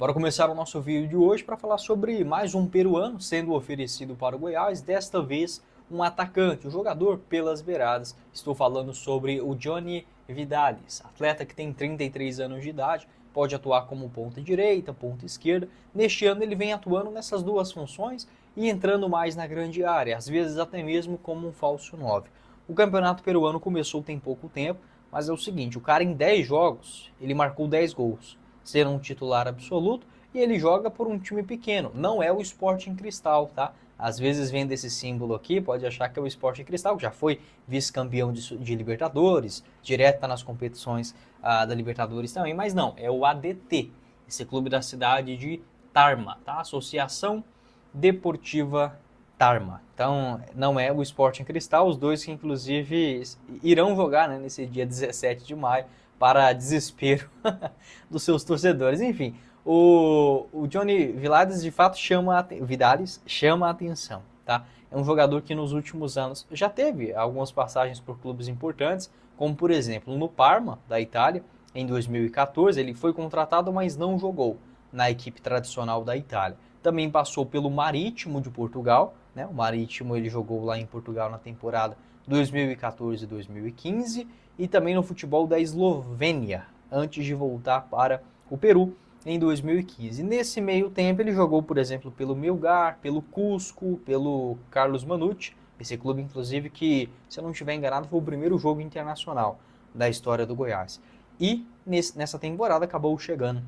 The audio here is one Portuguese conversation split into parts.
Bora começar o nosso vídeo de hoje para falar sobre mais um peruano sendo oferecido para o Goiás, desta vez um atacante, um jogador pelas beiradas. Estou falando sobre o Johnny Vidales, atleta que tem 33 anos de idade, pode atuar como ponta direita, ponta esquerda. Neste ano ele vem atuando nessas duas funções e entrando mais na grande área, às vezes até mesmo como um falso 9. O campeonato peruano começou tem pouco tempo, mas é o seguinte, o cara em 10 jogos, ele marcou 10 gols. Ser um titular absoluto, e ele joga por um time pequeno, não é o Sporting Cristal, tá? Às vezes vendo esse símbolo aqui, pode achar que é o Sporting Cristal, que já foi vice-campeão de Libertadores, direto nas competições da Libertadores também, mas não, é o ADT, esse clube da cidade de Tarma, tá? Associação Deportiva Tarma. Então, não é o Sporting Cristal, os dois que inclusive irão jogar, né, nesse dia 17 de maio, para desespero dos seus torcedores. Enfim, o Johnny Vidales de fato chama a atenção, tá? É um jogador que nos últimos anos já teve algumas passagens por clubes importantes, como por exemplo no Parma, da Itália, em 2014. Ele foi contratado, mas não jogou na equipe tradicional da Itália. Também passou pelo Marítimo de Portugal, né? O Marítimo ele jogou lá em Portugal na temporada 2014-2015 e também no futebol da Eslovênia, antes de voltar para o Peru em 2015. Nesse meio tempo ele jogou, por exemplo, pelo Melgar, pelo Cusco, pelo Carlos Manute, esse clube inclusive que, se eu não estiver enganado, foi o primeiro jogo internacional da história do Goiás. E nessa temporada acabou chegando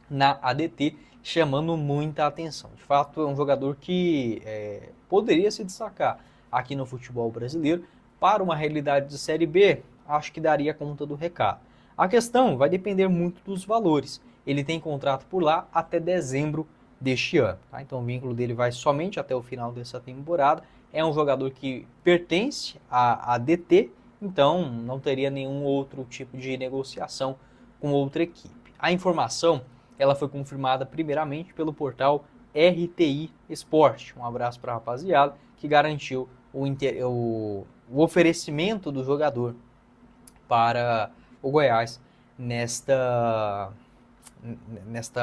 na ADT, chamando muita atenção. De fato, é um jogador que poderia se destacar aqui no futebol brasileiro. Para uma realidade de Série B, acho que daria conta do recado. A questão vai depender muito dos valores. Ele tem contrato por lá até dezembro deste ano. Tá? Então o vínculo dele vai somente até o final dessa temporada. É um jogador que pertence à ADT, então não teria nenhum outro tipo de negociação com outra equipe. A informação ela foi confirmada primeiramente pelo portal RTI Sport. Um abraço para a rapaziada que garantiu o oferecimento do jogador para o Goiás nesta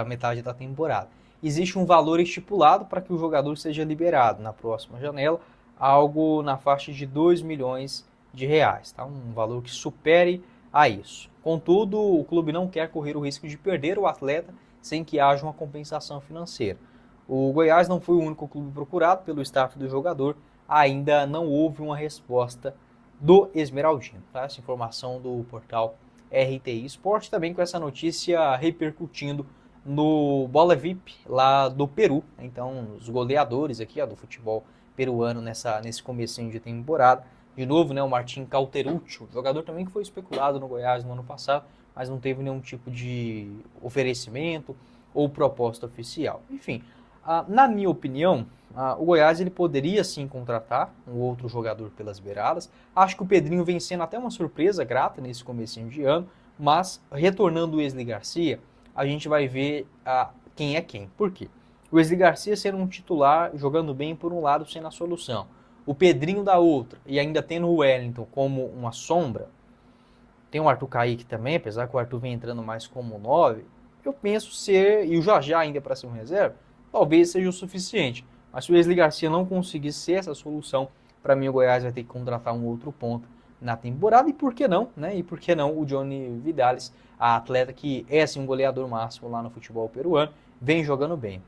metade da temporada. Existe um valor estipulado para que o jogador seja liberado na próxima janela, algo na faixa de 2 milhões de reais, tá? Um valor que supere a isso. Contudo, o clube não quer correr o risco de perder o atleta sem que haja uma compensação financeira. O Goiás não foi o único clube procurado pelo staff do jogador, ainda não houve uma resposta do Esmeraldino. Tá? Essa informação do portal RTI Sport, também com essa notícia repercutindo no Bola VIP lá do Peru. Então, os goleadores aqui do futebol peruano nesse comecinho de temporada. De novo, né, o Martin Cauterucci, jogador também que foi especulado no Goiás no ano passado, mas não teve nenhum tipo de oferecimento ou proposta oficial. Enfim, na minha opinião, o Goiás ele poderia sim contratar um outro jogador pelas beiradas. Acho que o Pedrinho vem sendo até uma surpresa grata nesse comecinho de ano, mas retornando o Wesley Garcia, a gente vai ver quem é quem. Por quê? O Wesley Garcia sendo um titular, jogando bem por um lado, sendo a solução. O Pedrinho da outra, e ainda tendo o Wellington como uma sombra, tem o Arthur Kaique também, apesar que o Arthur vem entrando mais como 9, eu penso ser, e o Jorjá ainda para ser um reserva, talvez seja o suficiente. Mas se o Wesley Garcia não conseguir ser essa solução, para mim o Goiás vai ter que contratar um outro ponto na temporada. E por que não, né? E por que não o Johnny Vidales, a atleta que é assim um goleador máximo lá no futebol peruano, vem jogando bem.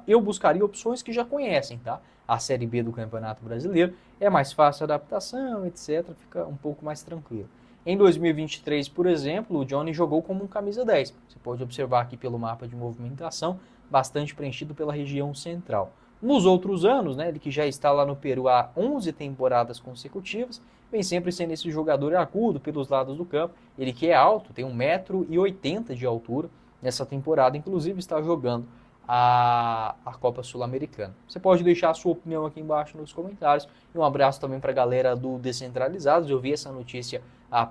Eu buscaria opções que já conhecem, tá? A Série B do Campeonato Brasileiro é mais fácil a adaptação, etc. Fica um pouco mais tranquilo. Em 2023, por exemplo, o Johnny jogou como um camisa 10. Você pode observar aqui pelo mapa de movimentação, bastante preenchido pela região central. Nos outros anos, né, ele que já está lá no Peru há 11 temporadas consecutivas, vem sempre sendo esse jogador agudo pelos lados do campo. Ele que é alto, tem 1,80 m de altura. Nessa temporada, inclusive, está jogando a Copa Sul-Americana. Você pode deixar a sua opinião aqui embaixo nos comentários. E um abraço também para a galera do Descentralizados. Eu vi essa notícia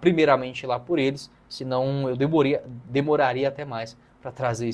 primeiramente lá por eles, senão eu demoraria até mais para trazer isso.